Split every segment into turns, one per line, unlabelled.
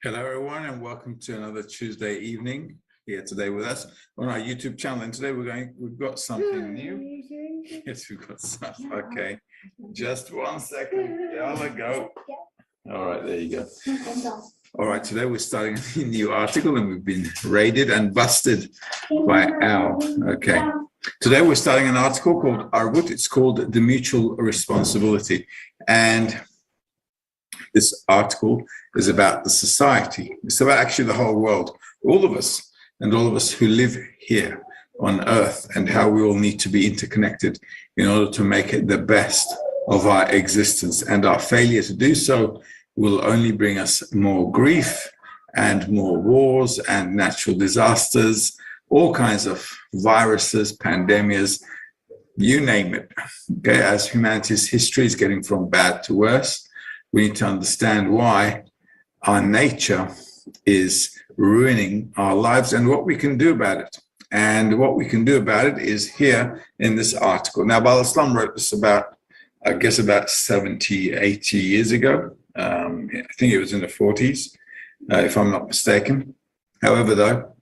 Hello, everyone, and welcome to another Tuesday evening here today with us on our YouTube channel. And today we've got something new. Yes, we've got stuff. Okay, just 1 second. There I go. All right, there you go. All right, today we're starting a new article, and we've been raided and busted by Al. Okay, today we're starting an article called Arvut. It's called The Mutual Responsibility, and this article is about the society. It's about actually the whole world, all of us, and all of us who live here on Earth, and how we all need to be interconnected in order to make it the best of our existence. And our failure to do so will only bring us more grief and more wars and natural disasters, all kinds of viruses, pandemics, you name it. Okay, as humanity's history is getting from bad to worse, we need to understand why our nature is ruining our lives and what we can do about it. And what we can do about it is here in this article. Now, Bala Islam wrote this about, I guess, about 70, 80 years ago. I think it was in the 40s, if I'm not mistaken. However, though,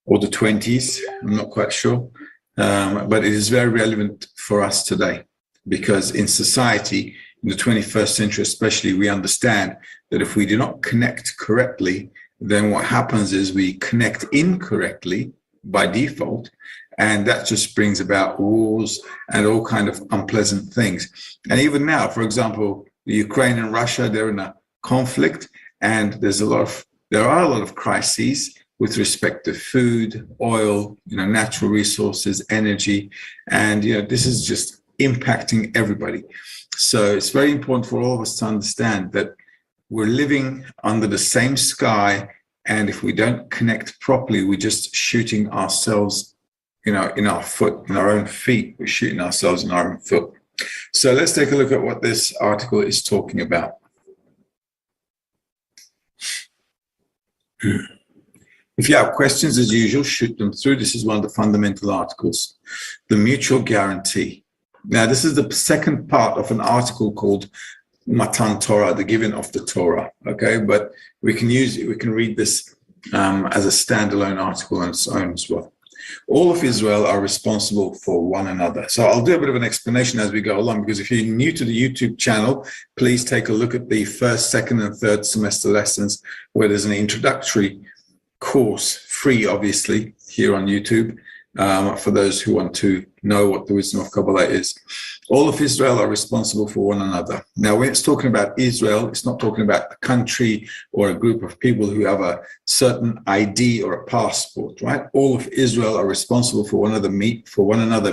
or the 20s, I'm not quite sure. But it is very relevant for us today, because in society, in the 21st century especially, we understand that if we do not connect correctly, then what happens is we connect incorrectly by default, and that just brings about wars and all kind of unpleasant things. And even now, for example, the Ukraine and Russia, they're in a conflict, and there are a lot of crises with respect to food, oil, natural resources, energy, and this is just impacting everybody. So it's very important for all of us to understand that we're living under the same sky, and if we don't connect properly, we're just shooting ourselves, in our foot, in our own feet. We're shooting ourselves in our own foot. So let's take a look at what this article is talking about. If you have questions, as usual, shoot them through. This is one of the fundamental articles, the mutual guarantee. Now, this is the second part of an article called Matan Torah, the giving of the Torah. Okay, but we can read this as a standalone article on its own as well. All of Israel are responsible for one another. So I'll do a bit of an explanation as we go along, because if you're new to the YouTube channel, please take a look at the first, second, and third semester lessons, where there's an introductory course, free, obviously, here on YouTube, for those who want to know what the wisdom of Kabbalah is. All of Israel are responsible for one another. Now, when it's talking about Israel, it's not talking about a country or a group of people who have a certain ID or a passport, right? All of Israel are responsible for one another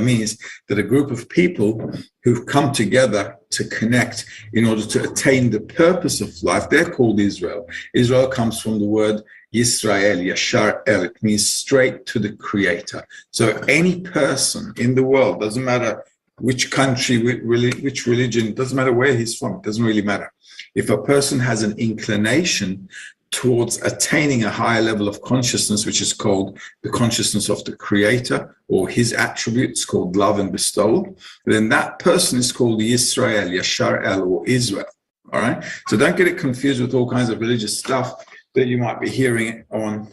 means that a group of people who've come together to connect in order to attain the purpose of life, they're called Israel. Israel comes from the word Yisrael, Yashar El. It means straight to the Creator. So any person in the world, doesn't matter which country, which religion, doesn't matter where he's from, it doesn't really matter. If a person has an inclination towards attaining a higher level of consciousness, which is called the consciousness of the Creator, or his attributes called love and bestowal, then that person is called Yisrael, Yashar El, or Israel. All right? So don't get it confused with all kinds of religious stuff that you might be hearing on,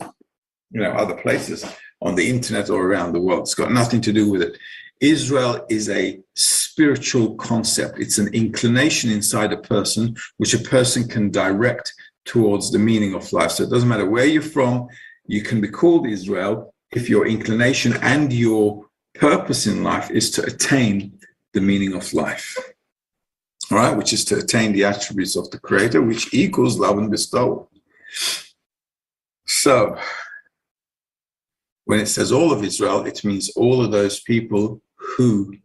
other places, on the internet or around the world. It's got nothing to do with it. Israel is a spiritual concept. It's an inclination inside a person, which a person can direct towards the meaning of life. So it doesn't matter where you're from, you can be called Israel if your inclination and your purpose in life is to attain the meaning of life. All right, which is to attain the attributes of the Creator, which equals love and bestowal. So when it says all of Israel, it means all of those people who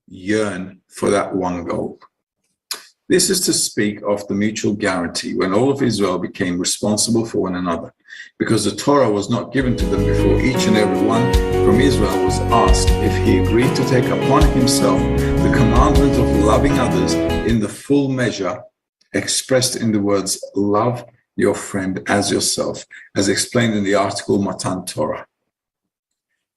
yearn for that one goal. This is to speak of the mutual guarantee when all of Israel became responsible for one another, because the Torah was not given to them before each and every one from Israel was asked if he agreed to take upon himself the commandment of loving others in the full measure expressed in the words, love your friend as yourself, as explained in the article Matan Torah.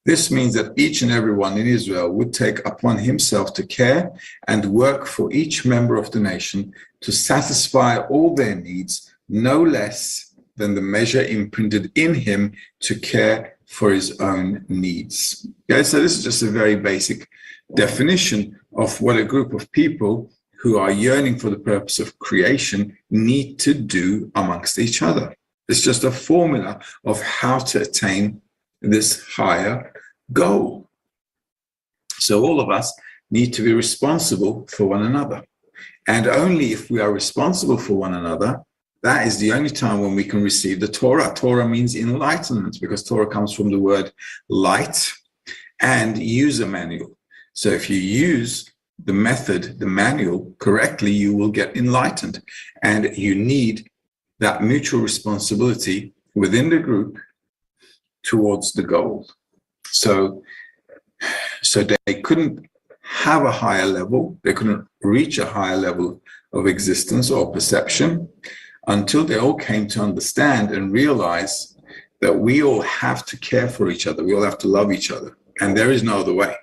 This means that each and every one in Israel would take upon himself to care and work for each member of the nation to satisfy all their needs, no less than the measure imprinted in him to care for his own needs. Okay, so this is just a very basic definition of what a group of people who are yearning for the purpose of creation need to do amongst each other. It's just a formula of how to attain this higher goal. So all of us need to be responsible for one another. And only if we are responsible for one another, that is the only time when we can receive the Torah. Torah means enlightenment, because Torah comes from the word light and user manual. So if you use the method, the manual correctly, you will get enlightened. And you need that mutual responsibility within the group towards the goal. So they couldn't have a higher level, they couldn't reach a higher level of existence or perception until they all came to understand and realize that we all have to care for each other. We all have to love each other. And there is no other way.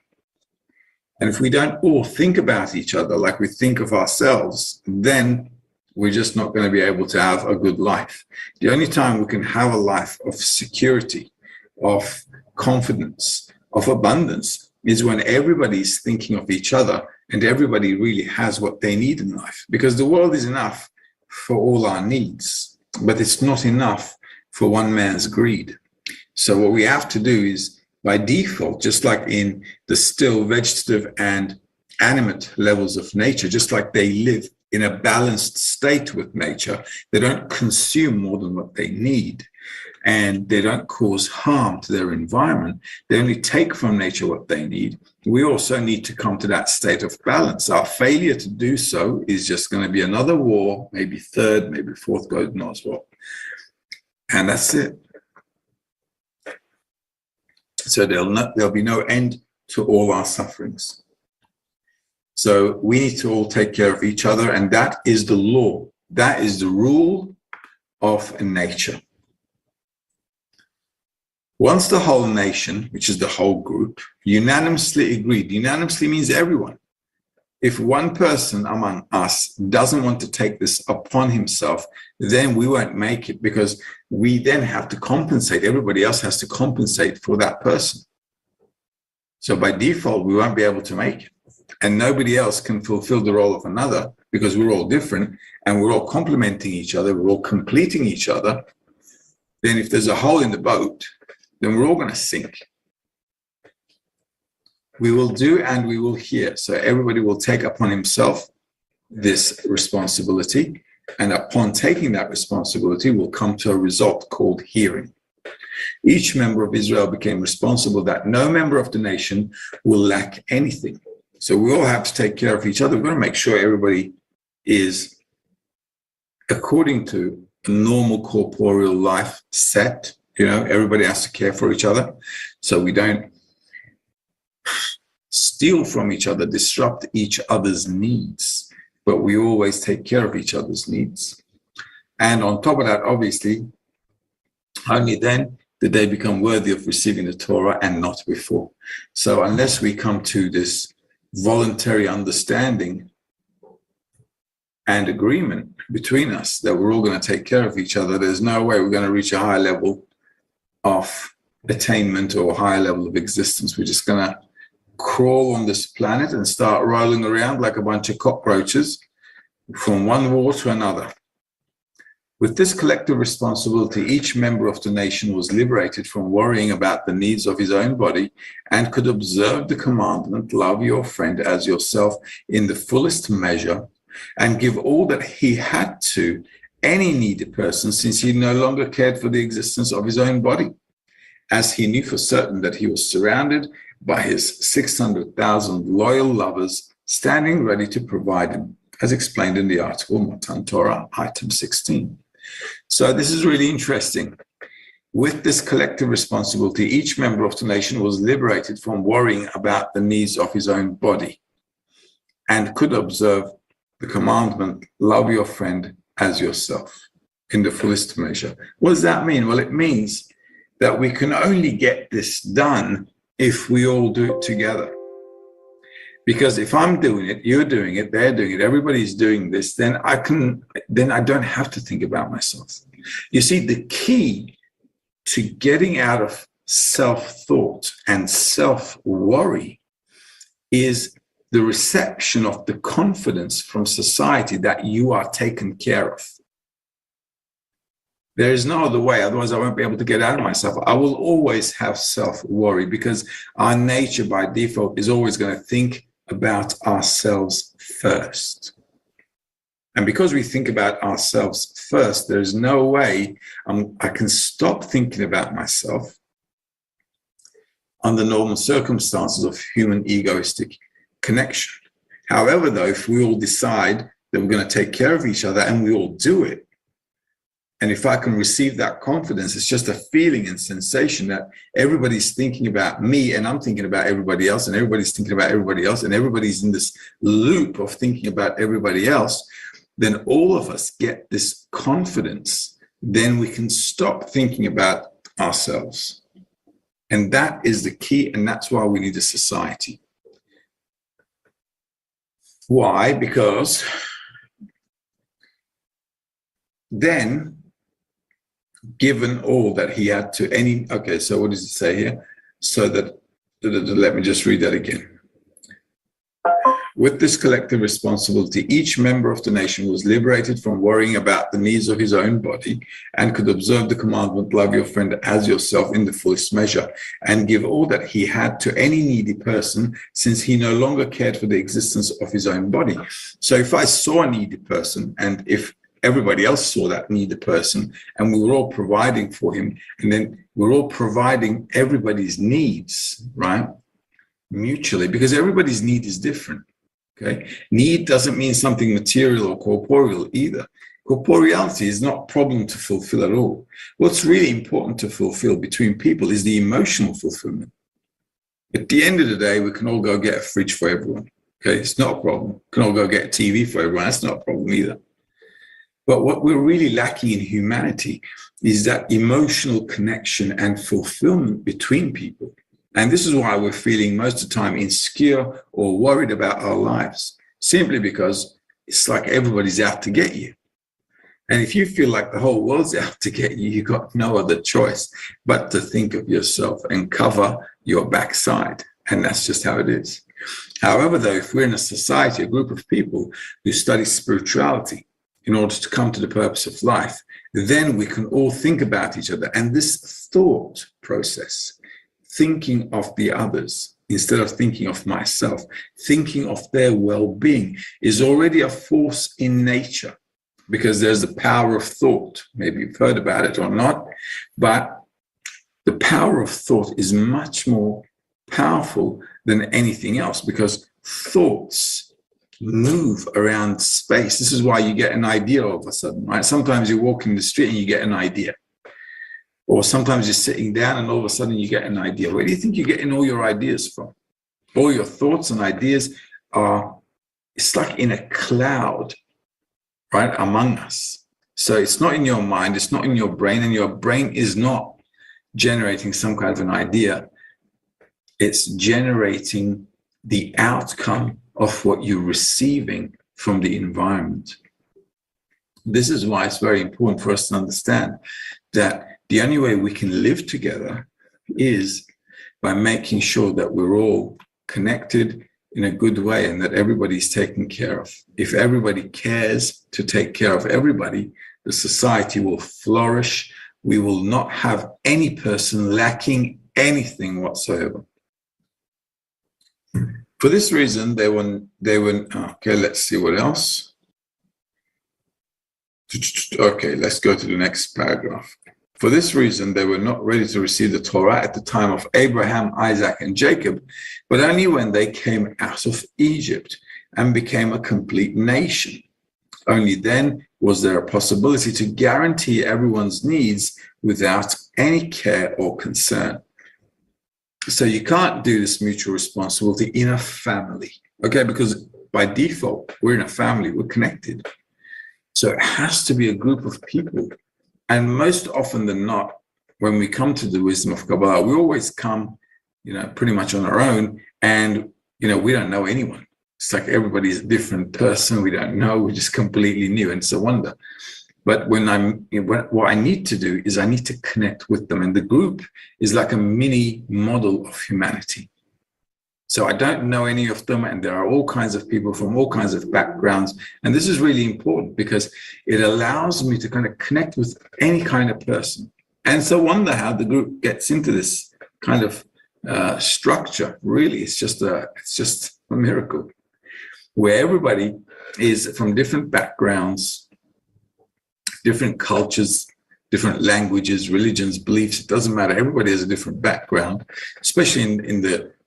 And if we don't all think about each other like we think of ourselves, then we're just not going to be able to have a good life. The only time we can have a life of security, of confidence, of abundance is when everybody's thinking of each other and everybody really has what they need in life. Because the world is enough for all our needs, but it's not enough for one man's greed. So what we have to do is, by default, just like in the still, vegetative, and animate levels of nature, just like they live in a balanced state with nature, they don't consume more than what they need, and they don't cause harm to their environment. They only take from nature what they need. We also need to come to that state of balance. Our failure to do so is just going to be another war, maybe third, maybe fourth, God knows what. And that's it. So there'll be no end to all our sufferings. So we need to all take care of each other, and that is the law. That is the rule of nature. Once the whole nation, which is the whole group, unanimously agreed, unanimously means everyone. If one person among us doesn't want to take this upon himself, then we won't make it, because we then have to compensate. Everybody else has to compensate for that person. So by default, we won't be able to make it. And nobody else can fulfill the role of another, because we're all different and we're all complementing each other. We're all completing each other. Then if there's a hole in the boat, then we're all going to sink. We will do and we will hear. So everybody will take upon himself this responsibility. And upon taking that responsibility, will come to a result called hearing. Each member of Israel became responsible that no member of the nation will lack anything. So we all have to take care of each other. We're going to make sure everybody is according to a normal corporeal life set. You know, everybody has to care for each other. So we don't steal from each other, disrupt each other's needs, but we always take care of each other's needs. And on top of that, obviously, only then did they become worthy of receiving the Torah, and not before. So unless we come to this voluntary understanding and agreement between us that we're all going to take care of each other, there's no way we're going to reach a higher level of attainment or a higher level of existence. We're just going to crawl on this planet and start rolling around like a bunch of cockroaches from one war to another. With this collective responsibility, each member of the nation was liberated from worrying about the needs of his own body and could observe the commandment, love your friend as yourself, in the fullest measure, and give all that he had to any needy person, since he no longer cared for the existence of his own body, as he knew for certain that he was surrounded by his 600,000 loyal lovers standing ready to provide him, as explained in the article Matan Torah, item 16. So this is really interesting. With this collective responsibility, each member of the nation was liberated from worrying about the needs of his own body and could observe the commandment, love your friend as yourself, in the fullest measure. What does that mean? Well, it means that we can only get this done if we all do it together. Because if I'm doing it, you're doing it, they're doing it, everybody's doing this, then I don't have to think about myself. You see, the key to getting out of self-thought and self-worry is the reception of the confidence from society that you are taken care of. There is no other way, otherwise I won't be able to get out of myself. I will always have self-worry, because our nature by default is always going to think about ourselves first. And because we think about ourselves first, there's no way I can stop thinking about myself under normal circumstances of human egoistic connection. However, though, if we all decide that we're going to take care of each other and we all do it, and if I can receive that confidence, it's just a feeling and sensation that everybody's thinking about me and I'm thinking about everybody else, and everybody's thinking about everybody else, and everybody's in this loop of thinking about everybody else, then all of us get this confidence. Then we can stop thinking about ourselves. And that is the key, and that's why we need a society. Why? Because then, given all that he had to any, okay, so what does it say here? So that, let me just read that again. With this collective responsibility, each member of the nation was liberated from worrying about the needs of his own body and could observe the commandment, love your friend as yourself, in the fullest measure, and give all that he had to any needy person, since he no longer cared for the existence of his own body. So if I saw a needy person, and if everybody else saw that needy person, and we were all providing for him, and then we're all providing everybody's needs, right? Mutually, because everybody's need is different. Okay, need doesn't mean something material or corporeal either. Corporeality is not a problem to fulfill at all. What's really important to fulfill between people is the emotional fulfillment. At the end of the day, we can all go get a fridge for everyone. Okay, it's not a problem. We can all go get a TV for everyone. That's not a problem either. But what we're really lacking in humanity is that emotional connection and fulfillment between people. And this is why we're feeling most of the time insecure or worried about our lives, simply because it's like everybody's out to get you. And if you feel like the whole world's out to get you, you've got no other choice but to think of yourself and cover your backside. And that's just how it is. However, though, if we're in a society, a group of people who study spirituality in order to come to the purpose of life, then we can all think about each other. And this thought process, thinking of the others instead of thinking of myself, thinking of their well-being, is already a force in nature, because there's the power of thought. Maybe you've heard about it or not, but the power of thought is much more powerful than anything else, because thoughts move around space. This is why you get an idea all of a sudden, right? Sometimes you walk in the street and you get an idea. Or sometimes you're sitting down and all of a sudden you get an idea. Where do you think you're getting all your ideas from? All your thoughts and ideas are, it's like in a cloud, right, among us. So it's not in your mind, it's not in your brain, and your brain is not generating some kind of an idea. It's generating the outcome of what you're receiving from the environment. This is why it's very important for us to understand that the only way we can live together is by making sure that we're all connected in a good way and that everybody's taken care of. If everybody cares to take care of everybody, the society will flourish. We will not have any person lacking anything whatsoever. For this reason, they were okay, let's see what else. Okay, let's go to the next paragraph. For this reason, they were not ready to receive the Torah at the time of Abraham, Isaac, and Jacob, but only when they came out of Egypt and became a complete nation. Only then was there a possibility to guarantee everyone's needs without any care or concern. So you can't do this mutual responsibility in a family, okay? Because by default, we're in a family, we're connected. So it has to be a group of people. And most often than not, when we come to the wisdom of Kabbalah, we always come, pretty much on our own. And, we don't know anyone. It's like everybody's a different person. We don't know. We're just completely new. And it's a wonder. But what I need to do is I need to connect with them. And the group is like a mini model of humanity. So I don't know any of them, and there are all kinds of people from all kinds of backgrounds. And this is really important because it allows me to kind of connect with any kind of person. And so wonder how the group gets into this kind of structure. Really, it's just a miracle where everybody is from different backgrounds, different cultures, different languages, religions, beliefs. It doesn't matter. Everybody has a different background, especially in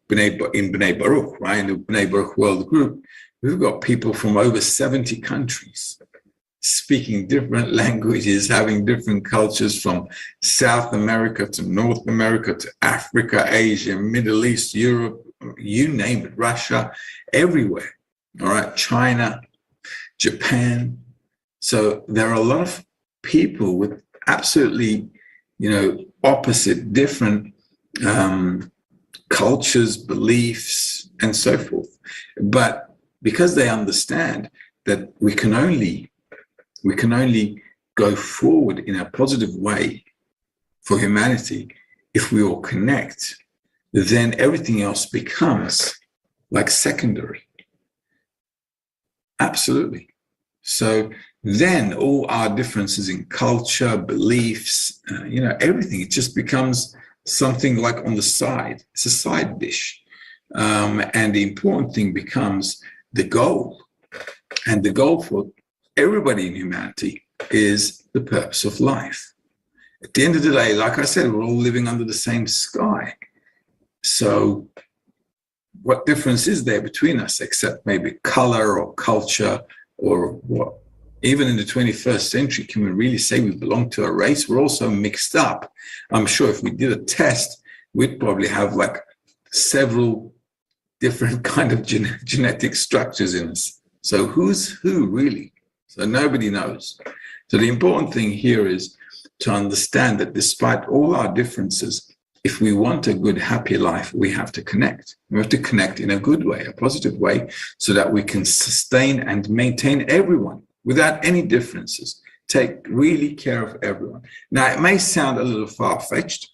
B'nai Baruch, right? In the B'nai Baruch World Group, we've got people from over 70 countries speaking different languages, having different cultures from South America to North America to Africa, Asia, Middle East, Europe, you name it, Russia, everywhere, all right? China, Japan. So there are a lot of people with absolutely opposite, different cultures, beliefs, and so forth. But because they understand that we can only go forward in a positive way for humanity if we all connect, then everything else becomes like secondary. Absolutely. So then all our differences in culture, beliefs, everything, it just becomes something like on the side. It's a side dish. And the important thing becomes the goal. And the goal for everybody in humanity is the purpose of life. At the end of the day, like I said, we're all living under the same sky. So what difference is there between us except maybe color or culture or what? Even in the 21st century, can we really say we belong to a race? We're all so mixed up. I'm sure if we did a test, we'd probably have like several different kind of genetic structures in us. So who's who really? So nobody knows. So the important thing here is to understand that despite all our differences, if we want a good, happy life, we have to connect. We have to connect in a good way, a positive way, so that we can sustain and maintain everyone without any differences. Take really care of everyone. Now, it may sound a little far-fetched,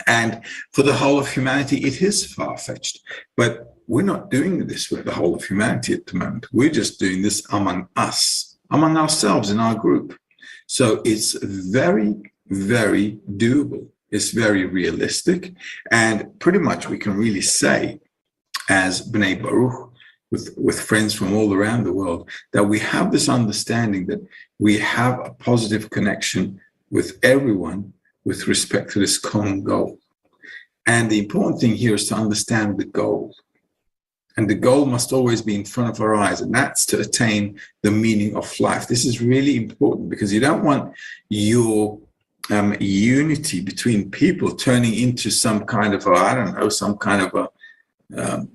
and for the whole of humanity, it is far-fetched, but we're not doing this with the whole of humanity at the moment. We're just doing this among us, among ourselves in our group. So it's very, very doable. It's very realistic. And pretty much we can really say, as B'nai Baruch, with friends from all around the world, that we have this understanding that we have a positive connection with everyone with respect to this common goal. And the important thing here is to understand the goal. And the goal must always be in front of our eyes, and that's to attain the meaning of life. This is really important because you don't want your unity between people turning into some kind of some kind of a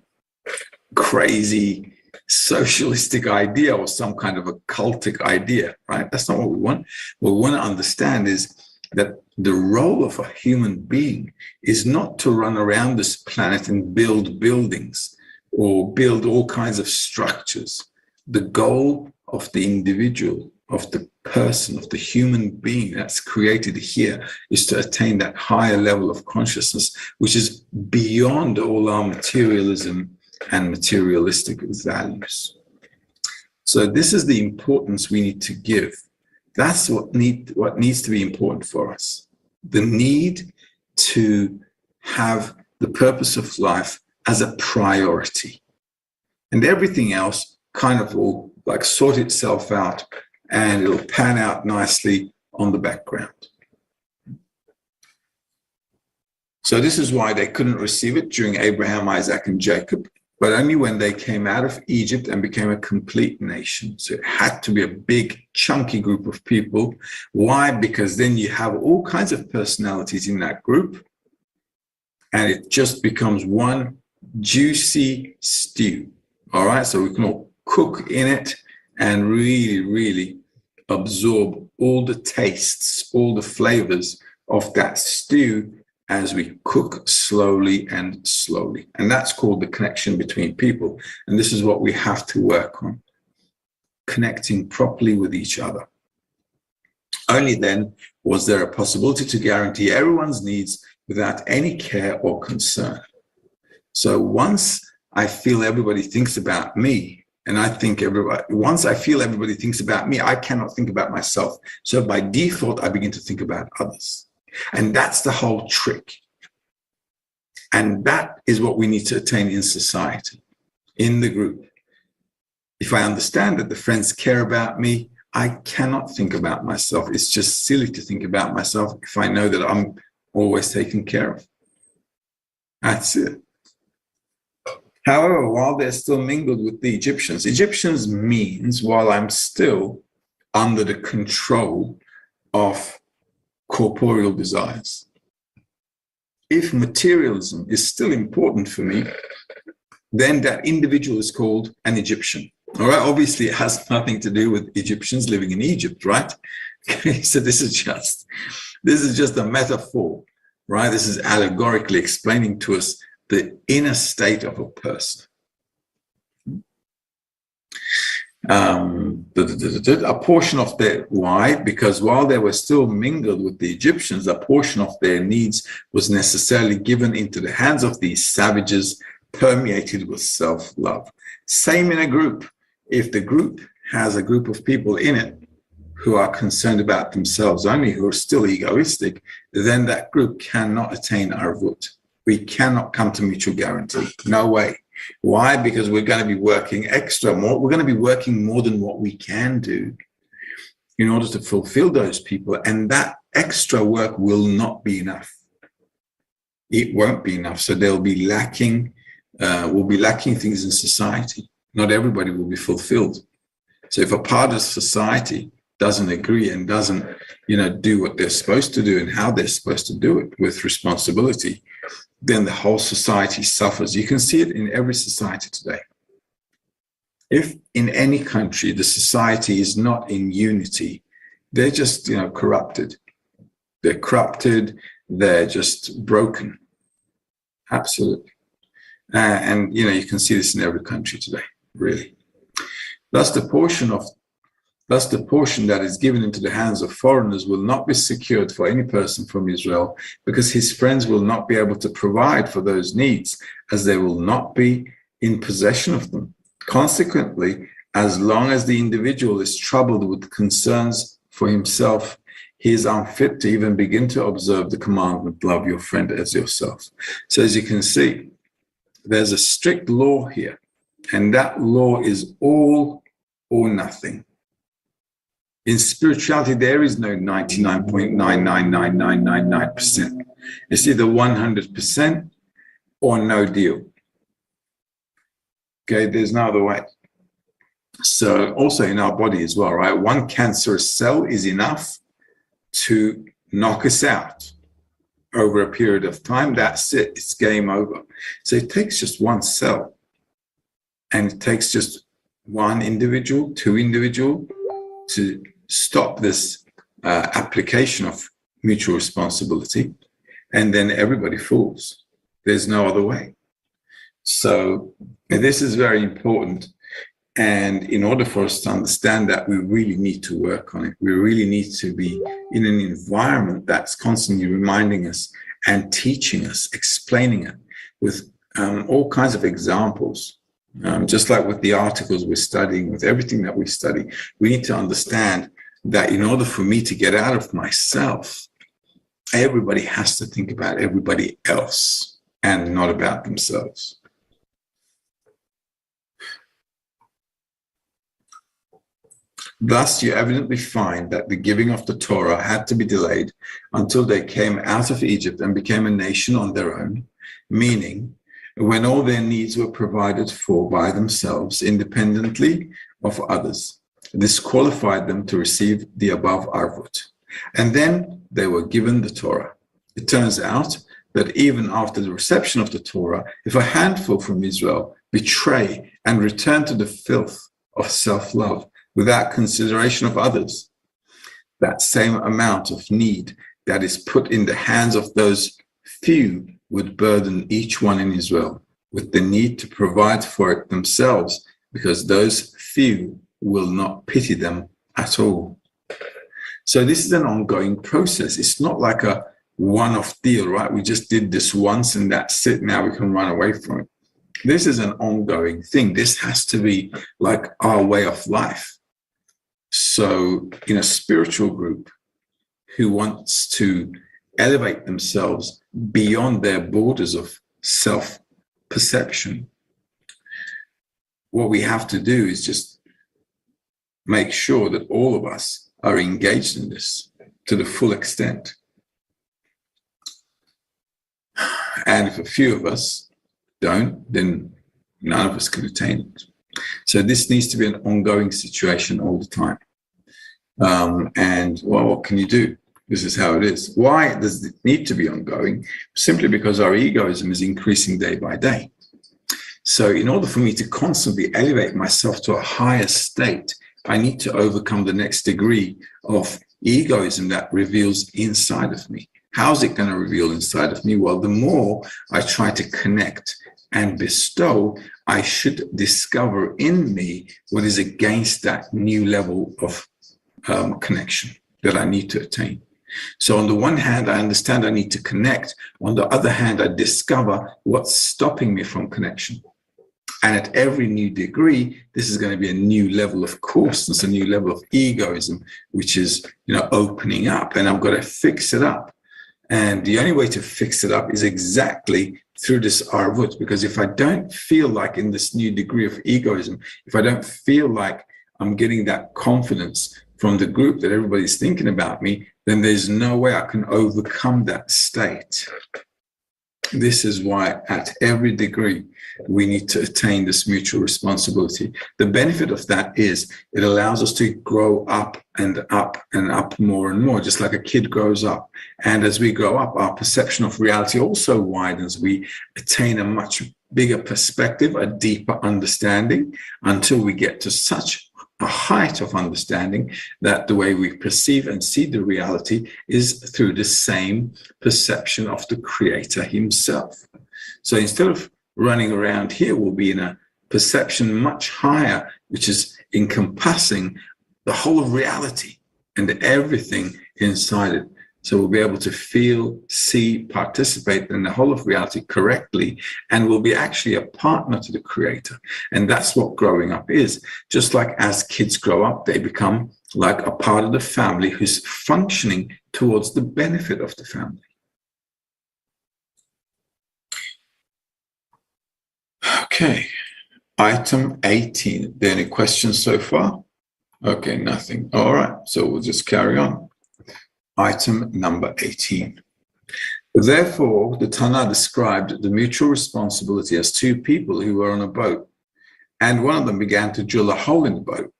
crazy socialistic idea or some kind of a cultic idea, right? That's not what we want. What we want to understand is that the role of a human being is not to run around this planet and build buildings or build all kinds of structures. The goal of the individual, of the person, of the human being that's created here is to attain that higher level of consciousness, which is beyond all our materialism and materialistic values. So this is the importance we need to give. That's what needs to be important for us. The need to have the purpose of life as a priority. And everything else kind of will like sort itself out and it'll pan out nicely on the background. So this is why they couldn't receive it during Abraham, Isaac, and Jacob, but only when they came out of Egypt and became a complete nation. So it had to be a big, chunky group of people. Why? Because then you have all kinds of personalities in that group, and it just becomes one juicy stew. All right, so we can all cook in it and really, really absorb all the tastes, all the flavors of that stew as we cook slowly and slowly. And that's called the connection between people. And this is what we have to work on, connecting properly with each other. Only then was there a possibility to guarantee everyone's needs without any care or concern. So once I feel everybody thinks about me, and once I feel everybody thinks about me, I cannot think about myself. So by default, I begin to think about others. And that's the whole trick. And that is what we need to attain in society, in the group. If I understand that the friends care about me, I cannot think about myself. It's just silly to think about myself if I know that I'm always taken care of. That's it. However, while they're still mingled with the Egyptians means while I'm still under the control of corporeal desires. If materialism is still important for me, then that individual is called an Egyptian. All right, obviously it has nothing to do with Egyptians living in Egypt, right? So this is just a metaphor, right? This is allegorically explaining to us the inner state of a person. A portion of their, why? Because while they were still mingled with the Egyptians, a portion of their needs was necessarily given into the hands of these savages, permeated with self-love. Same in a group. If the group has a group of people in it who are concerned about themselves only, who are still egoistic, then that group cannot attain Arvut. We cannot come to mutual guarantee. No way. Why? Because we're going to be working extra more. We're going to be working more than what we can do in order to fulfill those people. And that extra work will not be enough. It won't be enough. So we'll be lacking things in society. Not everybody will be fulfilled. So if a part of society doesn't agree and doesn't, do what they're supposed to do and how they're supposed to do it with responsibility, then the whole society suffers. You can see it in every society today. If in any country the society is not in unity, they're just, corrupted. They're corrupted. They're just broken. Absolutely. And you can see this in every country today, really. Thus, the portion that is given into the hands of foreigners will not be secured for any person from Israel, because his friends will not be able to provide for those needs, as they will not be in possession of them. Consequently, as long as the individual is troubled with concerns for himself, he is unfit to even begin to observe the commandment, love your friend as yourself. So as you can see, there's a strict law here, and that law is all or nothing. In spirituality, there is no 99.99999%. It's either 100% or no deal. Okay, there's no other way. So also in our body as well, right? One cancerous cell is enough to knock us out over a period of time. That's it, it's game over. So it takes just one cell, and it takes just one individual, two individuals to stop this application of mutual responsibility, and then everybody falls. There's no other way. So this is very important. And in order for us to understand that, we really need to work on it. We really need to be in an environment that's constantly reminding us and teaching us, explaining it with all kinds of examples. Just like with the articles we're studying, with everything that we study, we need to understand that in order for me to get out of myself, everybody has to think about everybody else and not about themselves. Thus, you evidently find that the giving of the Torah had to be delayed until they came out of Egypt and became a nation on their own, meaning when all their needs were provided for by themselves, independently of others. This qualified them to receive the above Arvut. And then they were given the Torah. It turns out that even after the reception of the Torah, if a handful from Israel betray and return to the filth of self-love without consideration of others, that same amount of need that is put in the hands of those few would burden each one in Israel with the need to provide for it themselves, because those few will not pity them at all. So this is an ongoing process. It's not like a one-off deal, right? We just did this once and that's it. Now we can run away from it. This is an ongoing thing. This has to be like our way of life. So in a spiritual group who wants to elevate themselves beyond their borders of self-perception, what we have to do is just make sure that all of us are engaged in this to the full extent. And if a few of us don't, then none of us can attain it. So this needs to be an ongoing situation all the time. And well, what can you do? This is how it is. Why does it need to be ongoing? Simply because our egoism is increasing day by day. So in order for me to constantly elevate myself to a higher state, I need to overcome the next degree of egoism that reveals inside of me. How's it going to reveal inside of me? Well, the more I try to connect and bestow, I should discover in me what is against that new level of connection that I need to attain. So on the one hand, I understand I need to connect. On the other hand, I discover what's stopping me from connection. And at every new degree, this is going to be a new level of coarseness, a new level of egoism, which is, opening up, and I've got to fix it up. And the only way to fix it up is exactly through this Arvut, because if I don't feel like in this new degree of egoism, if I don't feel like I'm getting that confidence from the group that everybody's thinking about me, then there's no way I can overcome that state. This is why at every degree, we need to attain this mutual responsibility. The benefit of that is it allows us to grow up and up and up more and more, just like a kid grows up. And as we grow up, our perception of reality also widens. We attain a much bigger perspective, a deeper understanding, until we get to such a height of understanding that the way we perceive and see the reality is through the same perception of the Creator himself. So instead of running around here, we'll be in a perception much higher, which is encompassing the whole of reality and everything inside it. So we'll be able to feel, see, participate in the whole of reality correctly, and we'll be actually a partner to the Creator. And that's what growing up is. Just like as kids grow up, they become like a part of the family who's functioning towards the benefit of the family. Okay, item 18. Are there any questions so far? Okay, nothing. All right, so we'll just carry on. Item number 18. Therefore, the Tana described the mutual responsibility as two people who were on a boat, and one of them began to drill a hole in the boat.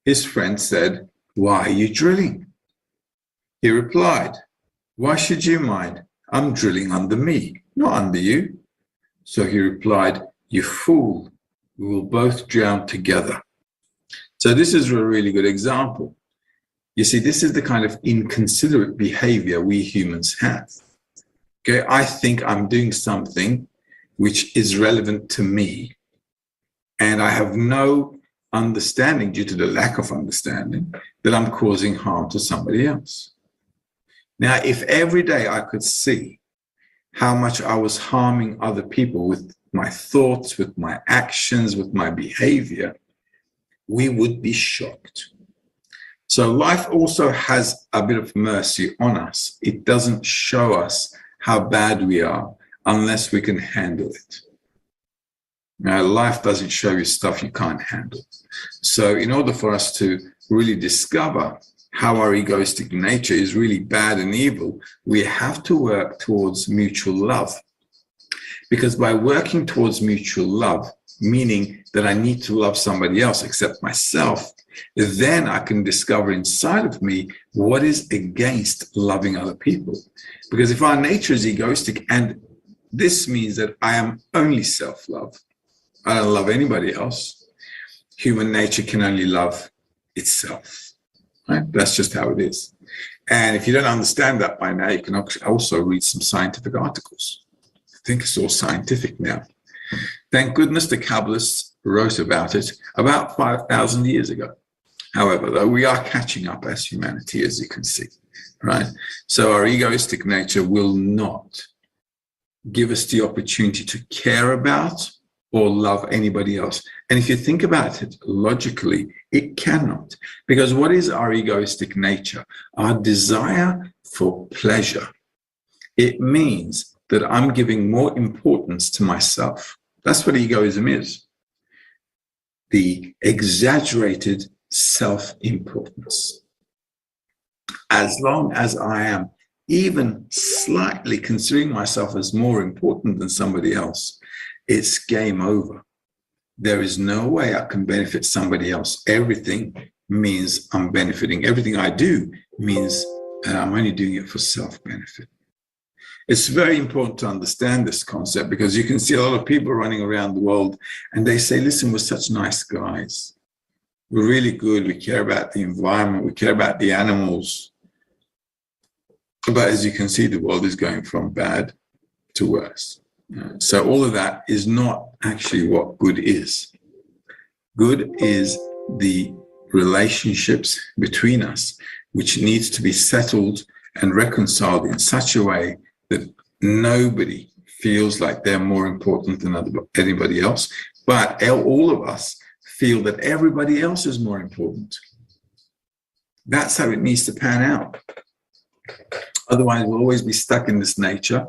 His friend said, "Why are you drilling?" He replied, "Why should you mind? I'm drilling under me, not under you." So he replied, "You fool, we will both drown together." So this is a really good example. You see, this is the kind of inconsiderate behavior we humans have. Okay, I think I'm doing something which is relevant to me, and I have no understanding, due to the lack of understanding, that I'm causing harm to somebody else. Now, if every day I could see how much I was harming other people with my thoughts, with my actions, with my behavior, we would be shocked. So life also has a bit of mercy on us. It doesn't show us how bad we are unless we can handle it. Now, life doesn't show you stuff you can't handle. So in order for us to really discover how our egoistic nature is really bad and evil, we have to work towards mutual love. Because by working towards mutual love, meaning that I need to love somebody else except myself, then I can discover inside of me what is against loving other people. Because if our nature is egoistic, and this means that I am only self-love, I don't love anybody else, human nature can only love itself. Right? That's just how it is. And if you don't understand that by now, you can also read some scientific articles. I think it's all scientific now. Thank goodness the Kabbalists wrote about it about 5,000 years ago. However, though, we are catching up as humanity, as you can see, right? So our egoistic nature will not give us the opportunity to care about or love anybody else. And if you think about it logically, it cannot. Because what is our egoistic nature? Our desire for pleasure. It means that I'm giving more importance to myself. That's what egoism is. The exaggerated self-importance. As long as I am even slightly considering myself as more important than somebody else, it's game over. There is no way I can benefit somebody else. Everything means I'm benefiting. Everything I do means I'm only doing it for self-benefit. It's very important to understand this concept, because you can see a lot of people running around the world and they say, listen, we're such nice guys. We're really good. We care about the environment. We care about the animals. But as you can see, the world is going from bad to worse. So all of that is not actually what good is. Good is the relationships between us, which needs to be settled and reconciled in such a way that nobody feels like they're more important than anybody else, but all of us feel that everybody else is more important. That's how it needs to pan out. Otherwise, we'll always be stuck in this nature.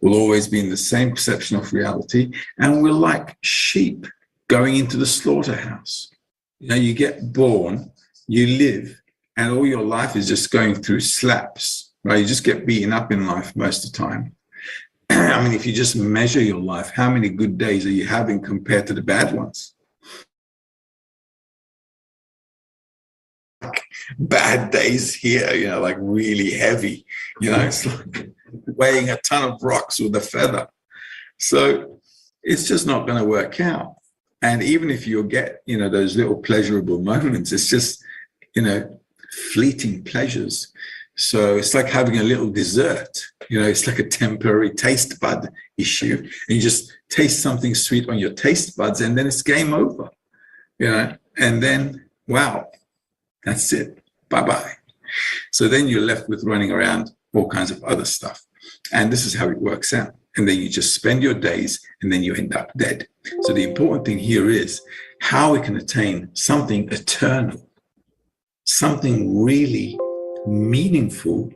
We'll always be in the same perception of reality. And we're like sheep going into the slaughterhouse. You know, you get born, you live, and all your life is just going through slaps, right? You just get beaten up in life most of the time. I mean, if you just measure your life, how many good days are you having compared to the bad ones? Bad days here, you know, like really heavy, you know, it's like weighing a ton of rocks with a feather. So it's just not going to work out. And even if you get, you know, those little pleasurable moments, it's just, you know, fleeting pleasures. So it's like having a little dessert, you know, it's like a temporary taste bud issue. And you just taste something sweet on your taste buds and then it's game over, you know, and then, wow, that's it. Bye-bye. So then you're left with running around all kinds of other stuff. And this is how it works out. And then you just spend your days and then you end up dead. So the important thing here is how we can attain something eternal, something really meaningful,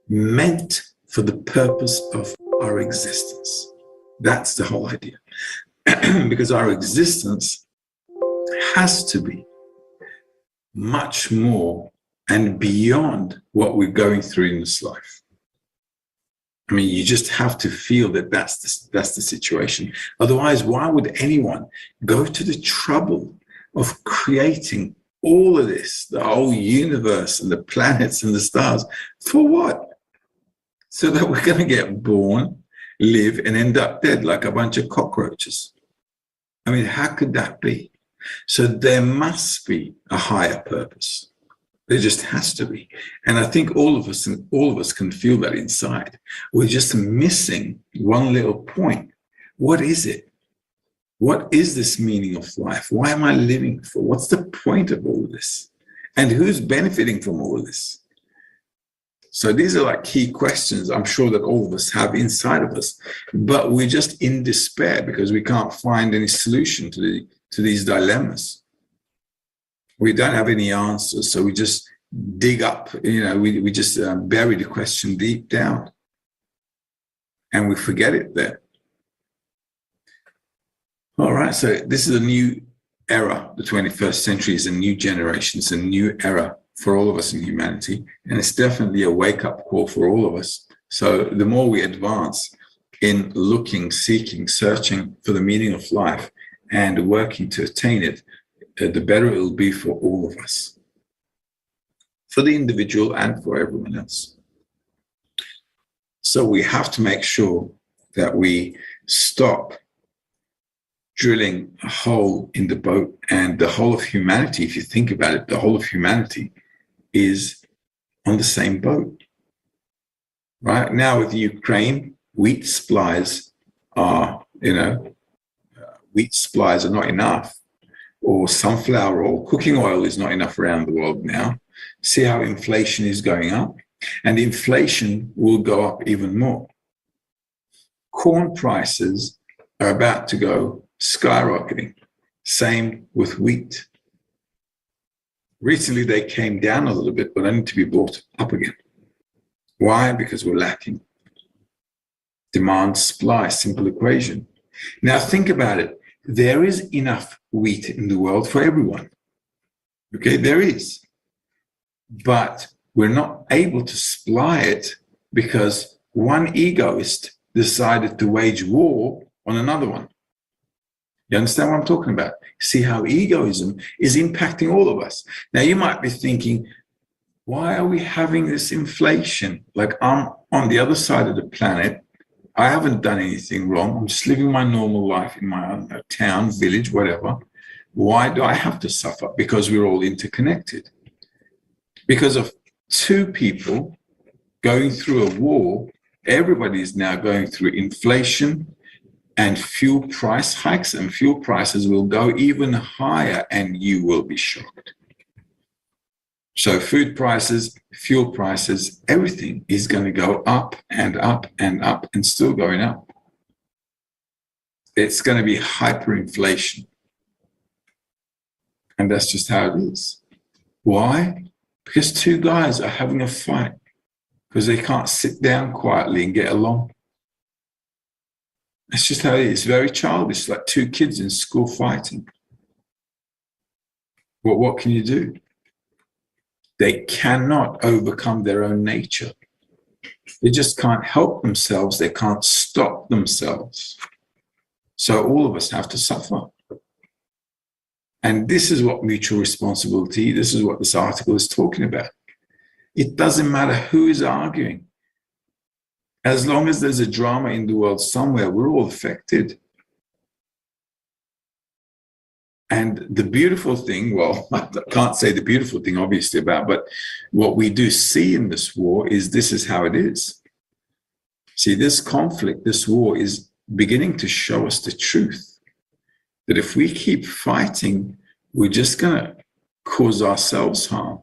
meant for the purpose of our existence. That's the whole idea. Because our existence has to be much more and beyond what we're going through in this life. I mean, you just have to feel that that's the situation. Otherwise, why would anyone go to the trouble of creating all of this, the whole universe and the planets and the stars, for what? So that we're going to get born, live, and end up dead like a bunch of cockroaches. I mean, how could that be? So there must be a higher purpose. There just has to be. And I think all of us can feel that inside. We're just missing one little point. What is it? What is this meaning of life? Why am I living for? What's the point of all of this? And who's benefiting from all of this? So these are like key questions I'm sure that all of us have inside of us, but we're just in despair because we can't find any solution to these dilemmas. We don't have any answers, so we just dig up, you know, we just bury the question deep down and we forget it there. All right, so this is a new era. The 21st century is a new generation. It's a new era for all of us in humanity, and it's definitely a wake-up call for all of us. So the more we advance in looking, seeking, searching for the meaning of life and working to attain it, the better it will be for all of us, for the individual and for everyone else. So we have to make sure that we stop drilling a hole in the boat. And the whole of humanity, if you think about it, the whole of humanity is on the same boat. Right now with Ukraine, wheat supplies are, wheat supplies are not enough, or sunflower oil, cooking oil is not enough around the world now. See how inflation is going up, and inflation will go up even more. Corn prices are about to go skyrocketing. Same with wheat. Recently, they came down a little bit, but only to be brought up again. Why? Because we're lacking. Demand, supply, simple equation. Now think about it. There is enough wheat in the world for everyone. Okay, there is. But we're not able to supply it because one egoist decided to wage war on another one. You understand what I'm talking about? See how egoism is impacting all of us. Now you might be thinking, why are we having this inflation? Like, I'm on the other side of the planet. I haven't done anything wrong. I'm just living my normal life in my own town, village, whatever. Why do I have to suffer? Because we're all interconnected. Because of two people going through a war, everybody's now going through inflation and fuel price hikes, and fuel prices will go even higher and you will be shocked. So food prices, fuel prices, everything is going to go up and up and up and still going up. It's going to be hyperinflation. And that's just how it is. Why? Because two guys are having a fight because they can't sit down quietly and get along. That's just how it is. It's very childish, like two kids in school fighting. Well, what can you do? They cannot overcome their own nature. They just can't help themselves. They can't stop themselves. So all of us have to suffer. And this is what mutual responsibility, this is what this article is talking about. It doesn't matter who is arguing. As long as there's a drama in the world somewhere, we're all affected. And the beautiful thing, well, I can't say the beautiful thing, obviously, but what we do see in this war is this is how it is. See, this conflict, this war is beginning to show us the truth. That if we keep fighting, we're just going to cause ourselves harm.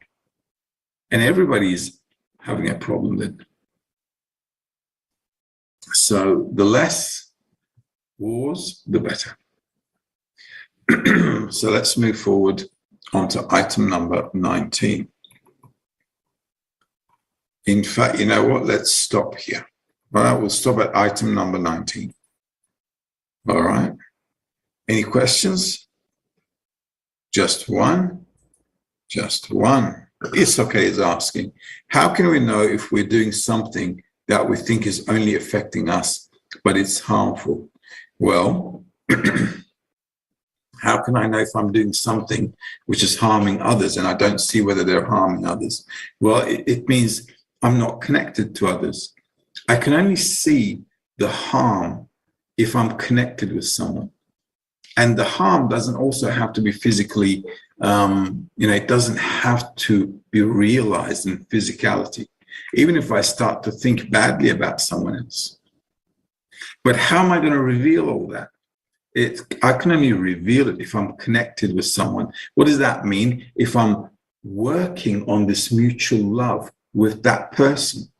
And everybody's having a problem then. So the less wars, the better. So let's move forward onto item number 19. In fact, you know what? Let's stop here. All right, we'll stop at item number 19. All right. Any questions? Just one? Just one. Isoke is asking, how can we know if we're doing something that we think is only affecting us, but it's harmful? Well, how can I know if I'm doing something which is harming others and I don't see whether they're harming others? Well, it means I'm not connected to others. I can only see the harm if I'm connected with someone. And the harm doesn't also have to be physically, it doesn't have to be realized in physicality, even if I start to think badly about someone else. But how am I going to reveal all that? I can only reveal it if I'm connected with someone. What does that mean? If I'm working on this mutual love with that person.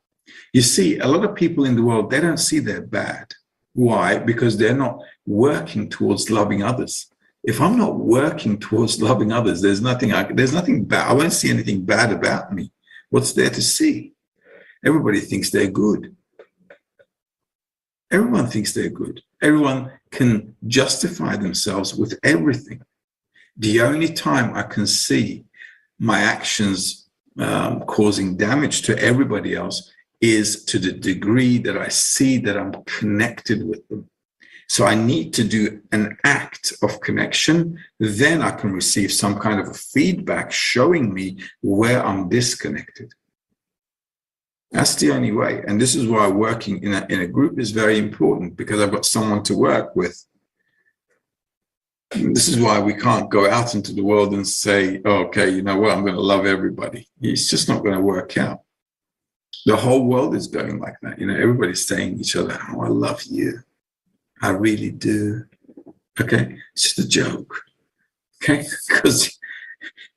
You see, a lot of people in the world, they don't see they're bad. Why? Because they're not working towards loving others. If I'm not working towards loving others, there's nothing bad. I won't see anything bad about me. What's there to see? Everybody thinks they're good. Everyone thinks they're good. Everyone can justify themselves with everything. The only time I can see my actions causing damage to everybody else is to the degree that I see that I'm connected with them. So I need to do an act of connection. Then I can receive some kind of a feedback showing me where I'm disconnected. That's the only way. And this is why working in a group is very important, because I've got someone to work with. And this is why we can't go out into the world and say, oh, okay, you know what, I'm going to love everybody. It's just not going to work out. The whole world is going like that. Everybody's saying to each other, oh, I love you. I really do. Okay, it's just a joke. Okay, because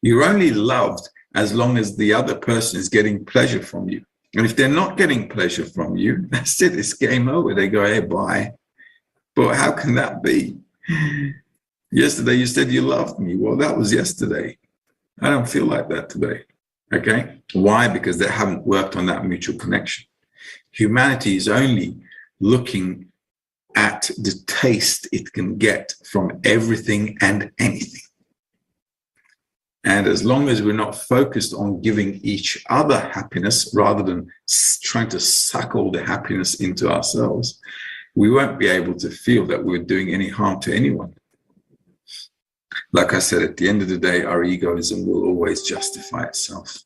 you're only loved as long as the other person is getting pleasure from you. And if they're not getting pleasure from you, that's it, it's game over. They go, hey, bye. But how can that be? Yesterday you said you loved me. Well, that was yesterday. I don't feel like that today. Okay? Why? Because they haven't worked on that mutual connection. Humanity is only looking at the taste it can get from everything and anything. And as long as we're not focused on giving each other happiness rather than trying to suck all the happiness into ourselves, we won't be able to feel that we're doing any harm to anyone. Like I said, at the end of the day, our egoism will always justify itself.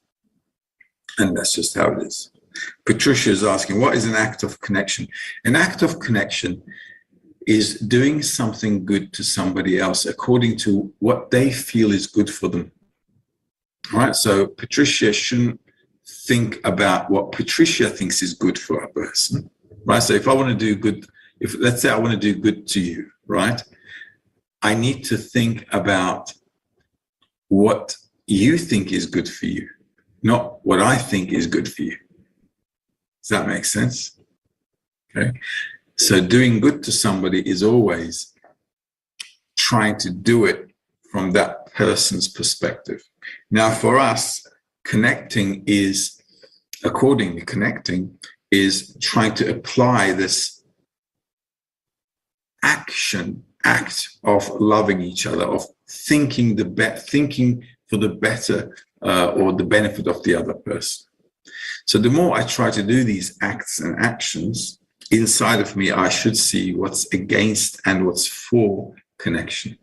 And that's just how it is. Patricia is asking, what is an act of connection? An act of connection is doing something good to somebody else according to what they feel is good for them. All right, so Patricia shouldn't think about what Patricia thinks is good for a person, right? So if I want to do good, if let's say I want to do good to you, right? I need to think about what you think is good for you, not what I think is good for you. Does that make sense? Okay. So doing good to somebody is always trying to do it from that person's perspective. Now, for us, connecting is trying to apply this act of loving each other, of thinking for the better or the benefit of the other person. So the more I try to do these acts and actions, inside of me, I should see what's against and what's for connection.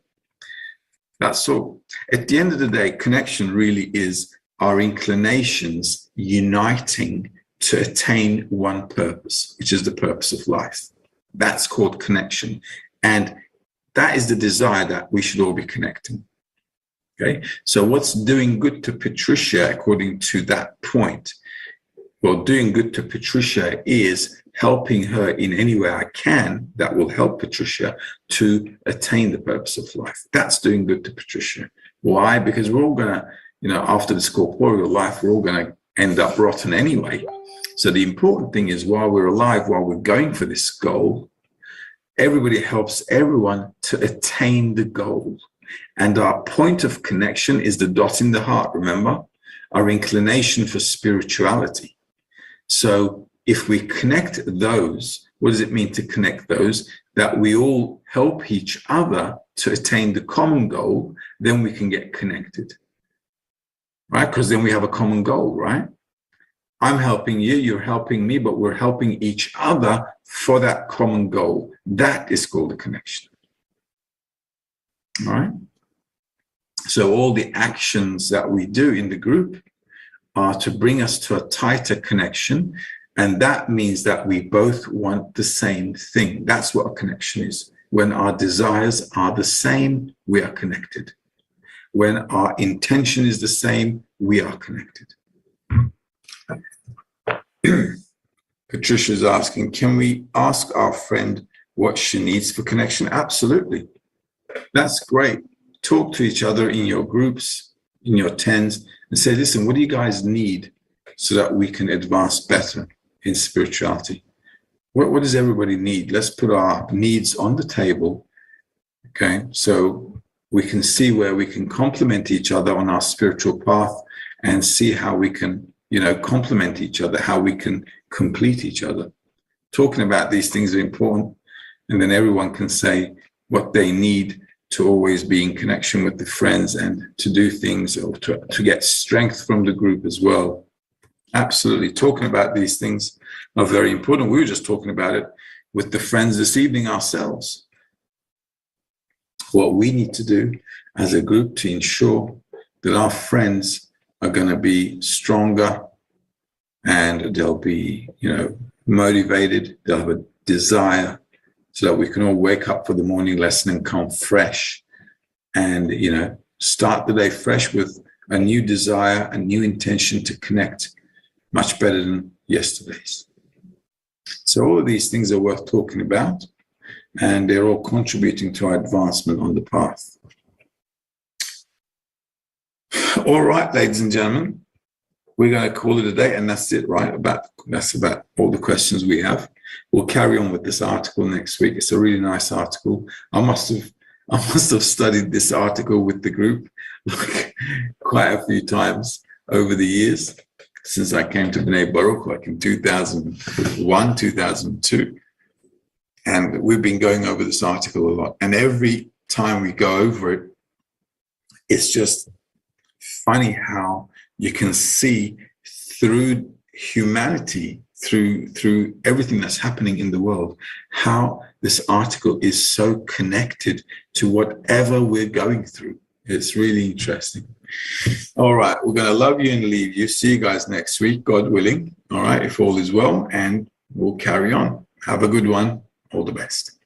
That's all. At the end of the day, connection really is our inclinations uniting to attain one purpose, which is the purpose of life. That's called connection. And that is the desire that we should all be connecting. Okay. So what's doing good to Patricia according to that point? Well, doing good to Patricia is helping her in any way I can that will help Patricia to attain the purpose of life. That's doing good to Patricia. Why? Because we're all going to, after this corporeal life, we're all going to end up rotten anyway. So the important thing is while we're alive, while we're going for this goal, everybody helps everyone to attain the goal. And our point of connection is the dot in the heart, remember? Our inclination for spirituality. So if we connect those, what does it mean to connect those? That we all help each other to attain the common goal, then we can get connected, right? Because then we have a common goal, right? I'm helping you, you're helping me, but we're helping each other for that common goal. That is called a connection, all right? So all the actions that we do in the group are to bring us to a tighter connection. And that means that we both want the same thing. That's what a connection is. When our desires are the same, we are connected. When our intention is the same, we are connected. Patricia's asking, can we ask our friend what she needs for connection? Absolutely. That's great. Talk to each other in your groups, in your tens, and say, listen, what do you guys need so that we can advance better in spirituality? What does everybody need? Let's put our needs on the table, okay? So we can see where we can complement each other on our spiritual path and see how we can, complement each other, how we can complete each other. Talking about these things are important, and then everyone can say what they need to always be in connection with the friends and to do things or to get strength from the group as well. Absolutely. Talking about these things are very important. We were just talking about it with the friends this evening ourselves. What we need to do as a group to ensure that our friends are going to be stronger and they'll be, motivated, they'll have a desire so that we can all wake up for the morning lesson and come fresh and, start the day fresh with a new desire, a new intention to connect much better than yesterday's. So all of these things are worth talking about, and they're all contributing to our advancement on the path. All right, ladies and gentlemen, we're going to call it a day, and that's it, right? That's about all the questions we have. We'll carry on with this article next week. It's a really nice article. I must have studied this article with the group quite a few times over the years since I came to B'nai Baruch, like in 2001, 2002. And we've been going over this article a lot. And every time we go over it, it's just funny how you can see through humanity, through everything that's happening in the world, how this article is so connected to whatever we're going through. It's really interesting. All right, we're going to love you and leave you. See you guys next week, God willing. All right, if all is well, and we'll carry on. Have a good one. All the best.